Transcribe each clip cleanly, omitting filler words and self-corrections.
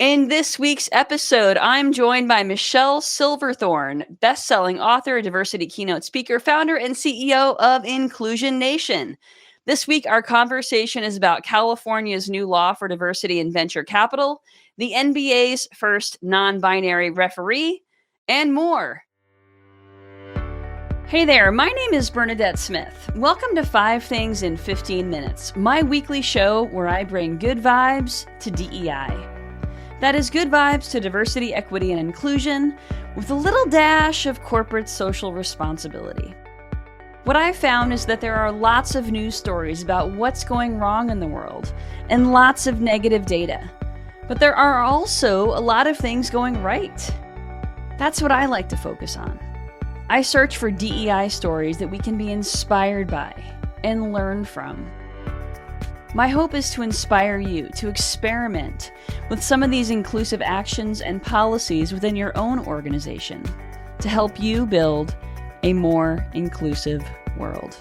In this week's episode, I'm joined by Michelle Silverthorn, best-selling author, diversity keynote speaker, founder, and CEO of Inclusion Nation. This week, our conversation is about California's new law for diversity in venture capital, the NBA's first non-binary referee, and more. Hey there, my name is Bernadette Smith. Welcome to 5 Things in 15 Minutes, my weekly show where I bring good vibes to DEI. That is good vibes to diversity, equity, and inclusion with a little dash of corporate social responsibility. What I've found is that there are lots of news stories about what's going wrong in the world and lots of negative data. But there are also a lot of things going right. That's what I like to focus on. I search for DEI stories that we can be inspired by and learn from. My hope is to inspire you to experiment with some of these inclusive actions and policies within your own organization to help you build a more inclusive world.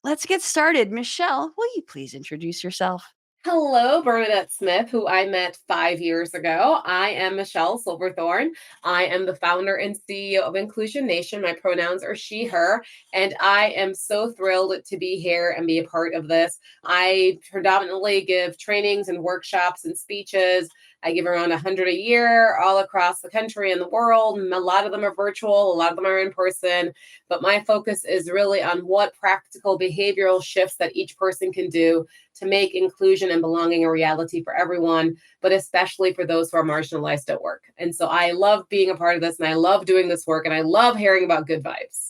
Let's get started. Michelle, will you please introduce yourself? Hello, Bernadette Smith, who I met 5 years ago. I am Michelle Silverthorn. I am the founder and CEO of Inclusion Nation. My pronouns are she, her, and I am so thrilled to be here and be a part of this. I predominantly give trainings and workshops and speeches. I give around 100 a year all across the country and the world. A lot of them are virtual, a lot of them are in person, but my focus is really on what practical behavioral shifts that each person can do to make inclusion and belonging a reality for everyone, but especially for those who are marginalized at work. And so I love being a part of this, and I love doing this work, and I love hearing about good vibes.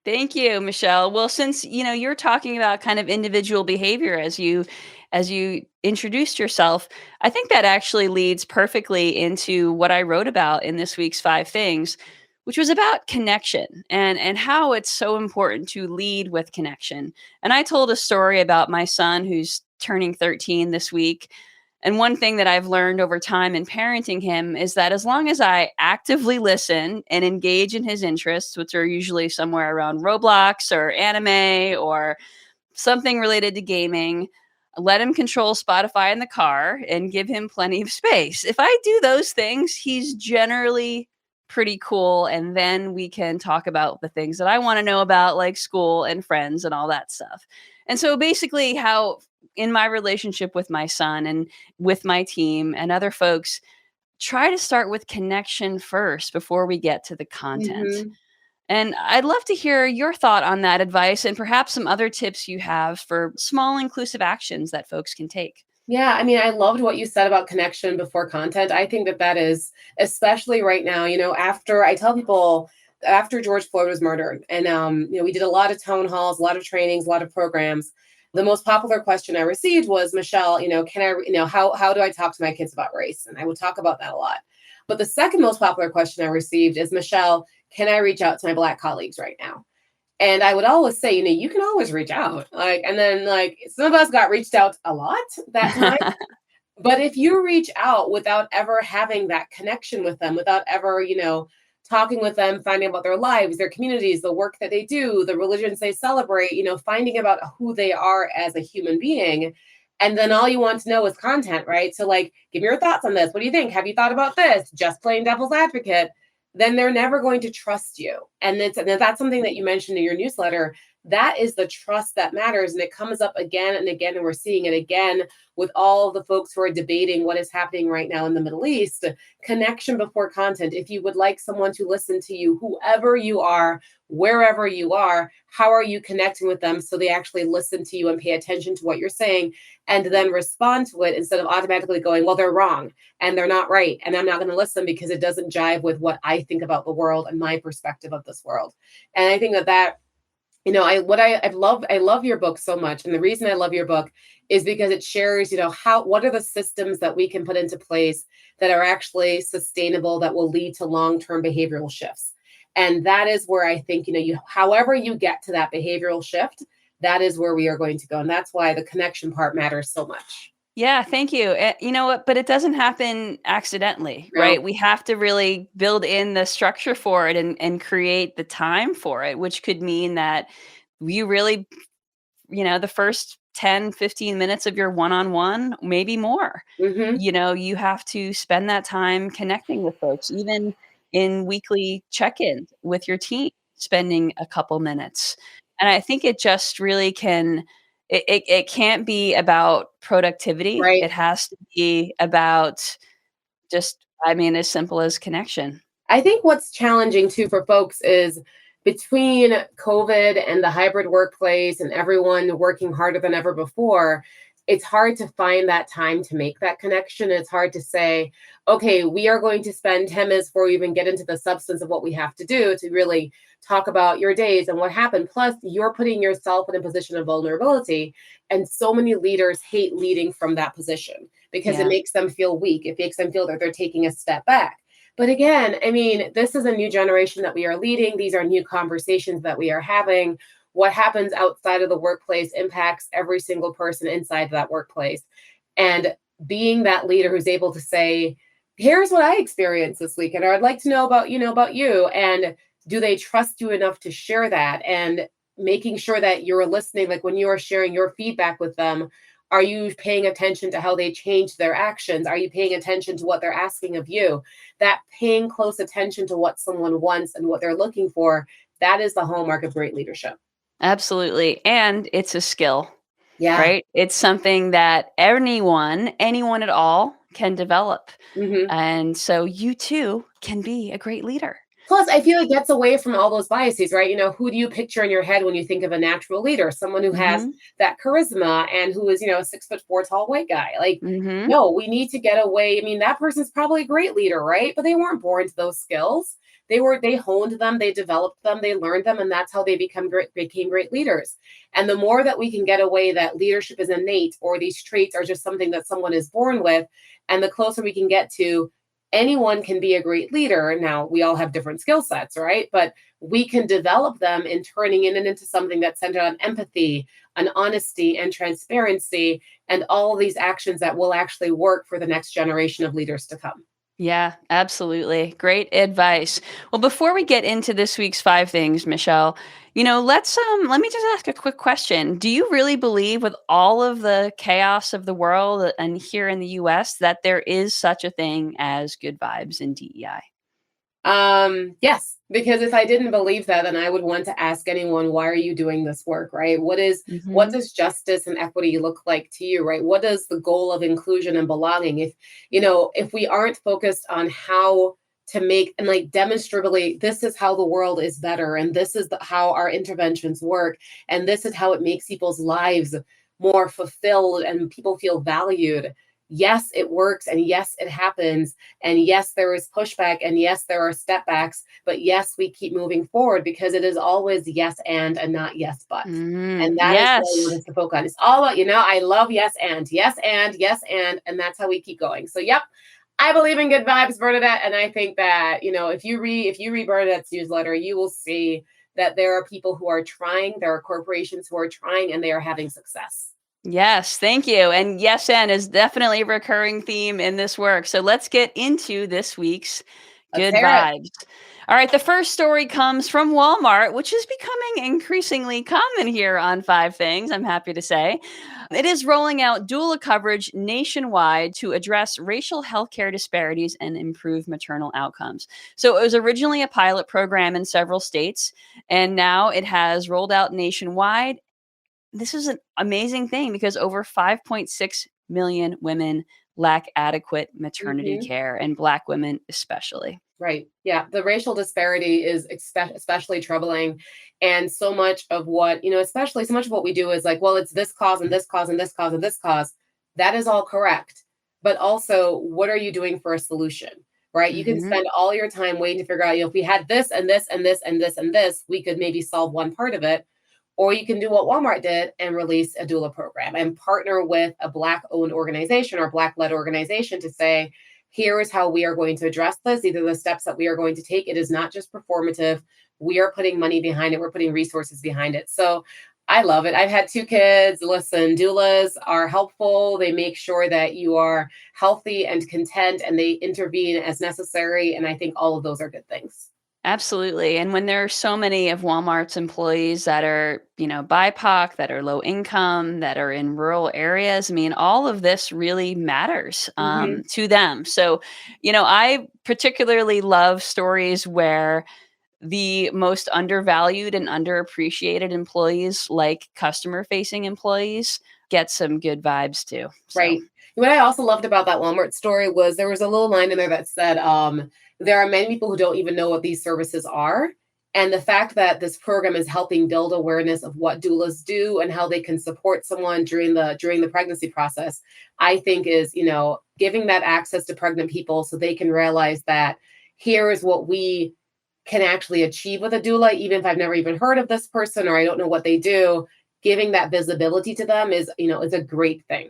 Thank you, Michelle. Well, since you're talking about kind of individual behavior as you introduced yourself, I think that actually leads perfectly into what I wrote about in this week's 5 things, which was about connection and how it's so important to lead with connection. And I told a story about my son who's turning 13 this week. And one thing that I've learned over time in parenting him is that as long as I actively listen and engage in his interests, which are usually somewhere around Roblox or anime or something related to gaming, let him control Spotify in the car and give him plenty of space. If I do those things, he's generally pretty cool. And then we can talk about the things that I want to know about, like school and friends and all that stuff. And so basically, how in my relationship with my son and with my team and other folks, try to start with connection first before we get to the content. Mhm. And I'd love to hear your thought on that advice and perhaps some other tips you have for small inclusive actions that folks can take. Yeah, I mean, I loved what you said about connection before content. I think that that is, especially right now, after I tell people after George Floyd was murdered, and we did a lot of town halls, a lot of trainings, a lot of programs. The most popular question I received was, Michelle, can I, how do I talk to my kids about race? And I would talk about that a lot. But the second most popular question I received is, Michelle, can I reach out to my Black colleagues right now? And I would always say, you can always reach out. And then some of us got reached out a lot that time. But if you reach out without ever having that connection with them, without ever, talking with them, finding about their lives, their communities, the work that they do, the religions they celebrate, finding about who they are as a human being. And then all you want to know is content, right? So give me your thoughts on this. What do you think? Have you thought about this? Just playing devil's advocate. Then they're never going to trust you. And that's something that you mentioned in your newsletter. That is the trust that matters. And it comes up again and again. And we're seeing it again with all the folks who are debating what is happening right now in the Middle East. Connection before content. If you would like someone to listen to you, whoever you are, wherever you are, how are you connecting with them so they actually listen to you and pay attention to what you're saying and then respond to it instead of automatically going, well, they're wrong and they're not right. And I'm not going to listen because it doesn't jive with what I think about the world and my perspective of this world. And I think that I love your book so much. And the reason I love your book is because it shares, what are the systems that we can put into place that are actually sustainable, that will lead to long-term behavioral shifts. And that is where I think, however you get to that behavioral shift, that is where we are going to go. And that's why the connection part matters so much. Yeah, thank you. You know what? But it doesn't happen accidentally, No. right? We have to really build in the structure for it and create the time for it, which could mean that you really, the first 10, 15 minutes of your one-on-one, maybe more. Mhm. You have to spend that time connecting with folks, even in weekly check-ins with your team, spending a couple minutes. And I think it just really it can't be about productivity. Right. It has to be about just, I mean, as simple as connection. I think what's challenging too for folks is between COVID and the hybrid workplace and everyone working harder than ever before, it's hard to find that time to make that connection. It's hard to say, okay, we are going to spend 10 minutes before we even get into the substance of what we have to do to really talk about your days and what happened. Plus, you're putting yourself in a position of vulnerability. And so many leaders hate leading from that position because it Yeah. makes them feel weak. It makes them feel that they're taking a step back. But again, I mean, this is a new generation that we are leading. These are new conversations that we are having. What happens outside of the workplace impacts every single person inside that workplace. And being that leader who's able to say, here's what I experienced this weekend, or I'd like to know about, about you. And do they trust you enough to share that? And making sure that you're listening, like when you are sharing your feedback with them, are you paying attention to how they change their actions? Are you paying attention to what they're asking of you? That paying close attention to what someone wants and what they're looking for, that is the hallmark of great leadership. Absolutely. And it's a skill, Yeah. right? It's something that anyone at all can develop. Hmm. And so you too can be a great leader. Plus, I feel it gets away from all those biases, right? Who do you picture in your head when you think of a natural leader? Someone who has Mhm. that charisma and who is, a 6'4" tall white guy. Like, Mhm. no, we need to get away. I mean, that person's probably a great leader, right? But they weren't born to those skills. They honed them, they developed them, they learned them, and that's how they became great leaders. And the more that we can get away that leadership is innate or these traits are just something that someone is born with, and the closer we can get to anyone can be a great leader. Now, we all have different skill sets, right? But we can develop them in turning it into something that's centered on empathy, on honesty, and transparency, and all of these actions that will actually work for the next generation of leaders to come. Yeah, absolutely. Great advice. Well, before we get into this week's 5 things, Michelle, let me just ask a quick question. Do you really believe, with all of the chaos of the world and here in the US, that there is such a thing as good vibes in DEI? Yes, because if I didn't believe that, then I would want to ask anyone, why are you doing this work, right? What Mhm. does justice and equity look like to you, right? What is the goal of inclusion and belonging? If we aren't focused on how to make and like demonstrably, this is how the world is better, and this is how our interventions work, and this is how it makes people's lives more fulfilled and people feel valued. Yes, it works, and yes, it happens, and yes, there is pushback, and yes, there are step backs, but yes, we keep moving forward because it is always yes and not yes but. And that is what I want Yes. us to focus on. It's all about, I love yes and that's how we keep going. So yep, I believe in good vibes, Bernadette, and I think that, if you read Bernadette's newsletter, you will see that there are people who are trying, there are corporations who are trying, and they are having success. Yes, thank you. And yes, and is definitely a recurring theme in this work. So let's get into this week's Let's good hear it. vibes. All right, the first story comes from Walmart, which is becoming increasingly common here on 5 Things, I'm happy to say. It is rolling out doula coverage nationwide to address racial healthcare disparities and improve maternal outcomes. So it was originally a pilot program in several states, and now it has rolled out nationwide. This is an amazing thing because over 5.6 million women lack adequate maternity Mhm. care, and Black women especially. Right. Yeah. The racial disparity is especially troubling. And so much of what, especially so much of what we do is like, well, it's this cause and this cause and this cause and this cause. That is all correct. But also, what are you doing for a solution? Right. You can Mhm. spend all your time waiting to figure out, if we had this and this and this and this and this, we could maybe solve one part of it. Or you can do what Walmart did and release a doula program and partner with a Black owned organization or Black led organization to say, here is how we are going to address this. These are the steps that we are going to take. It is not just performative. We are putting money behind it. We're putting resources behind it. So I love it. I've had 2 kids. Listen, doulas are helpful. They make sure that you are healthy and content, and they intervene as necessary. And I think all of those are good things. Absolutely. And when there are so many of Walmart's employees that are, BIPOC, that are low income, that are in rural areas, I mean, all of this really matters Mhm. to them. So, I particularly love stories where the most undervalued and underappreciated employees, like customer facing employees, get some good vibes too. So, Right. What I also loved about that Walmart story was there was a little line in there that said, there are many people who don't even know what these services are. And the fact that this program is helping build awareness of what doulas do and how they can support someone during the pregnancy process, I think is, giving that access to pregnant people so they can realize that here is what we can actually achieve with a doula, even if I've never even heard of this person or I don't know what they do. Giving that visibility to them is a great thing.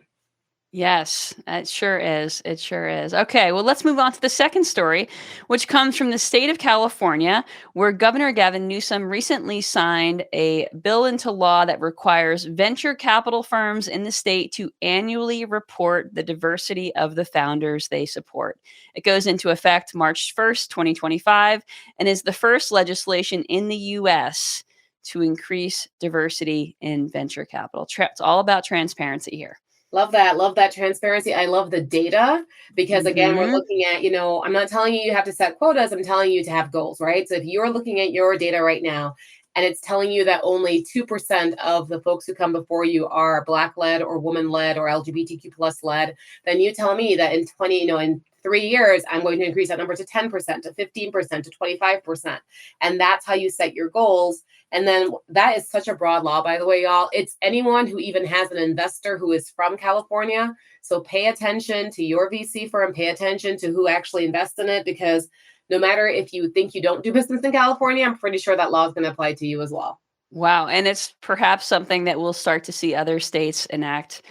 yes, it sure is. It sure is. Okay, well, let's move on to the second story, which comes from the state of California, where Governor Gavin Newsom recently signed a bill into law that requires venture capital firms in the state to annually report the diversity of the founders they support. It goes into effect March 1st, 2025, and is the first legislation in the U.S. to increase diversity in venture capital. It's all about transparency here. Love that. Love that transparency. I love the data because, again, we're Mhm. looking at, I'm not telling you you have to set quotas. I'm telling you to have goals, right? So if you're looking at your data right now and it's telling you that only 2% of the folks who come before you are Black led or woman led or LGBTQ plus led, then you tell me that in 20, in 3 years, I'm going to increase that number to 10%, to 15%, to 25%. And that's how you set your goals. And then that is such a broad law, by the way, y'all. It's anyone who even has an investor who is from California. So pay attention to your VC firm, pay attention to who actually invests in it, because no matter if you think you don't do business in California, I'm pretty sure that law is going to apply to you as well. Wow, and it's perhaps something that we'll start to see other states enact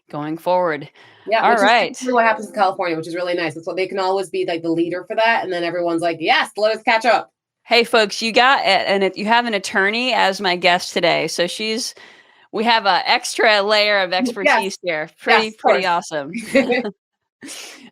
going forward. Yeah, All which is right. typically what happens in California, which is really nice. It's what they can always be like the leader for that. And then everyone's like, yes, let us catch up. Hey, folks, you got it, and you have an attorney as my guest today, so we have a extra layer of Yes, expertise here. yes, of Pretty course. awesome.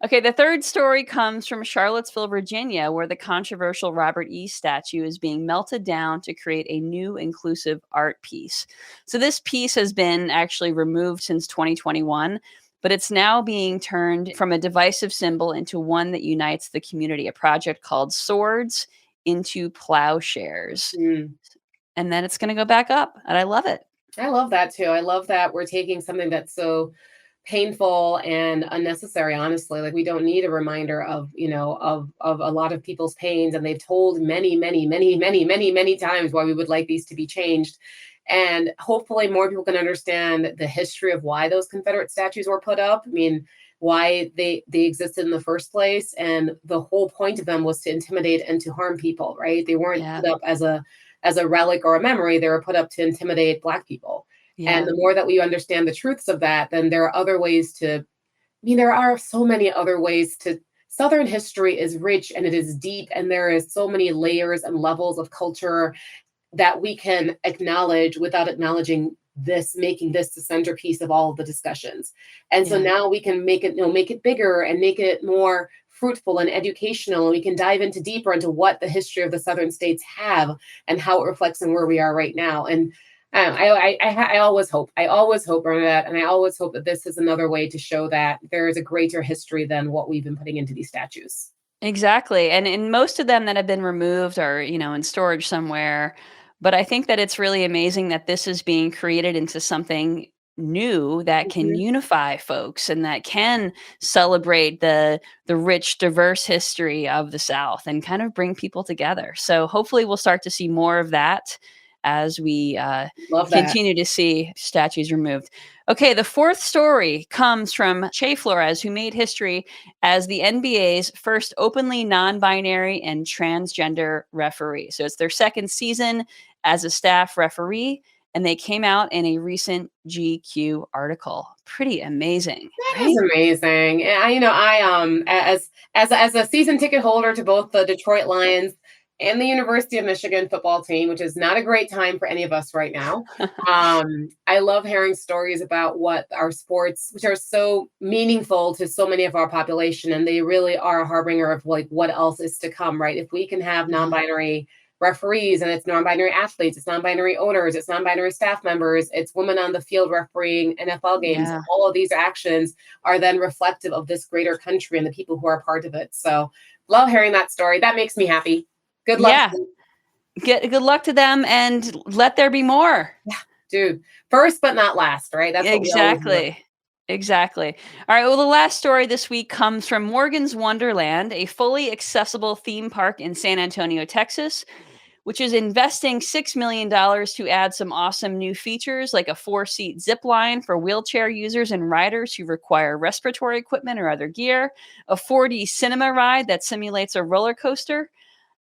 Okay, the third story comes from Charlottesville, Virginia, where the controversial Robert E. statue is being melted down to create a new inclusive art piece. So, this piece has been actually removed since 2021, but it's now being turned from a divisive symbol into one that unites the community, a project called Swords into Plowshares. Mm. And then it's going to go back up, and I love it. I love that too. I love that we're taking something that's so painful and unnecessary, honestly. Like, we don't need a reminder of, of a lot of people's pains, and they've told many, many, many, many, many, many times why we would like these to be changed. And hopefully more people can understand the history of why those Confederate statues were put up. I mean, why they existed in the first place, and the whole point of them was to intimidate and to harm people, right? They weren't Yeah. put up as a relic or a memory. They were put up to intimidate Black people. And Yeah. the more that we understand the truths of that, then there are other ways to, I mean, there are so many other ways to. Southern history is rich and it is deep, and there is so many layers and levels of culture that we can acknowledge without acknowledging this, making this the centerpiece of all of the discussions. And so Yeah. now we can make it bigger and make it more fruitful and educational. And we can dive into deeper into what the history of the Southern states have and how it reflects on where we are right now. And I always hope, Bernadette, and I always hope that this is another way to show that there is a greater history than what we've been putting into these statues. Exactly, and most of them that have been removed are, in storage somewhere, but I think that it's really amazing that this is being created into something new that can Mhm. unify folks and that can celebrate the rich, diverse history of the South and kind of bring people together. So hopefully we'll start to see more of that as we Love that. continue to see statues removed. Okay, the fourth story comes from Flores, who made history as the NBA's first openly non binary and transgender referee. So it's their second season as a staff referee, and they came out in a recent GQ article. Pretty amazing, That is right? amazing. And I, as a season ticket holder to both the Detroit Lions and the University of Michigan football team, which is not a great time for any of us right now. I love hearing stories about what our sports, which are so meaningful to so many of our population, and they really are a harbinger of like what else is to come, right? If we can have non-binary referees, and it's non-binary athletes, it's non-binary owners, it's non-binary staff members, it's women on the field refereeing NFL games. Yeah. All of these actions are then reflective of this greater country and the people who are part of it. So love hearing that story. That makes me happy. Good luck. Yeah. Good luck to them, and let there be more. Yeah, dude. First but not last, right? That's Exactly. Exactly. All right. Well, the last story this week comes from Morgan's Wonderland, a fully accessible theme park in San Antonio, Texas, which is investing $6 million to add some awesome new features like a 4-seat zip line for wheelchair users and riders who require respiratory equipment or other gear, a 4D cinema ride that simulates a roller coaster.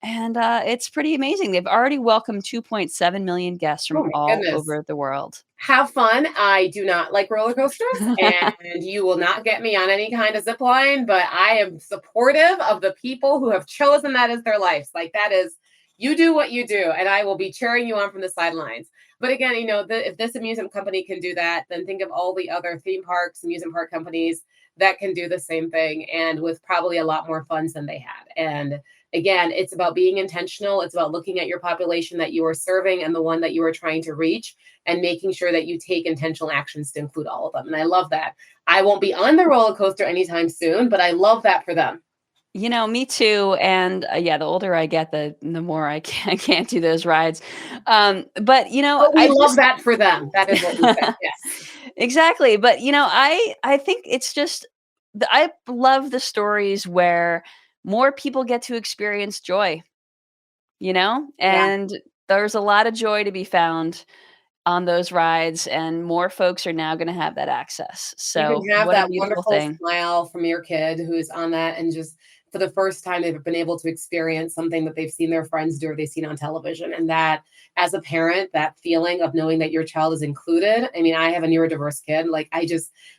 And it's pretty amazing. They've already welcomed 2.7 million guests from all over the world. Have fun. I do not like roller coasters, and you will not get me on any kind of zip line, but I am supportive of the people who have chosen that as their lives. Like, that is, you do what you do, and I will be cheering you on from the sidelines. But again, if this amusement company can do that, then think of all the other theme parks, amusement park companies that can do the same thing, and with probably a lot more funds than they had. And again, it's about being intentional. It's about looking at your population that you are serving and the one that you are trying to reach, and making sure that you take intentional actions to include all of them. And I love that. I won't be on the roller coaster anytime soon, but I love that for them. Me too. And the older I get, the more I can't do those rides. But we love that for them. That is what we said. Yes, exactly. But I think it's just, I love the stories where more people get to experience joy, and there's a lot of joy to be found on those rides, and more folks are now going to have that access. So you can have what a that beautiful wonderful thing. smile from your kid who's on that, and just for the first time they've been able to experience something that they've seen their friends do or they've seen on television. And that, as a parent, that feeling of knowing that your child is included. I mean, I have a neurodiverse kid.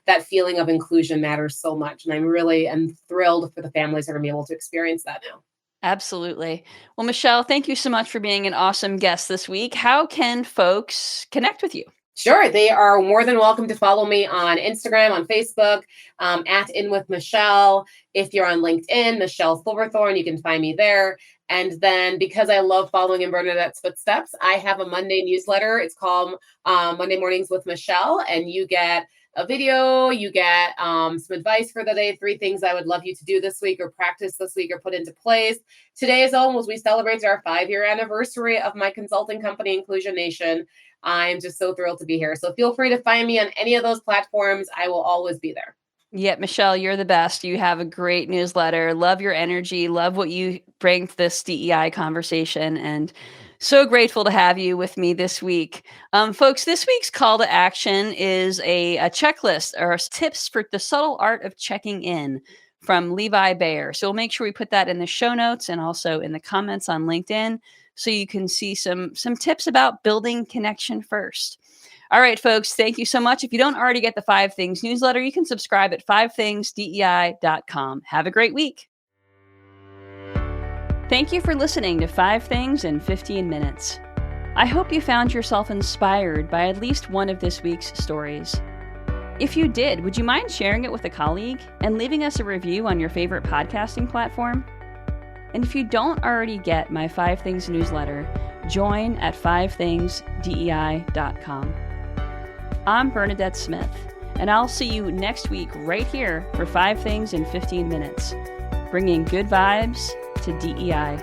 That feeling of inclusion matters so much. And I'm really thrilled for the families that are going to be able to experience that now. Absolutely. Well, Michelle, thank you so much for being an awesome guest this week. How can folks connect with you? Sure. They are more than welcome to follow me on Instagram, on Facebook, at In With Michelle. If you're on LinkedIn, Michelle Silverthorn, you can find me there. And then, because I love following in Bernadette's footsteps, I have a Monday newsletter. It's called Monday Mornings with Michelle, and you get a video, you get some advice for the day, 3 things I would love you to do this week or practice this week or put into place. Today is almost, we celebrated our 5-year anniversary of my consulting company, Inclusion Nation. I'm just so thrilled to be here. So feel free to find me on any of those platforms. I will always be there. Yeah, Michelle, you're the best. You have a great newsletter. Love your energy. Love what you bring to this DEI conversation. And so grateful to have you with me this week. Folks, this week's call to action is a checklist or tips for the subtle art of checking in from Levi Bayer. So we'll make sure we put that in the show notes and also in the comments on LinkedIn, so you can see some tips about building connection first. All right, folks, thank you so much. If you don't already get the 5 Things newsletter, you can subscribe at 5thingsdei.com. Have a great week. Thank you for listening to 5 Things in 15 Minutes. I hope you found yourself inspired by at least one of this week's stories. If you did, would you mind sharing it with a colleague and leaving us a review on your favorite podcasting platform? And if you don't already get my 5 Things newsletter, join at 5thingsdei.com. I'm Bernadette Smith, and I'll see you next week right here for 5 Things in 15 Minutes, bringing good vibes to DEI.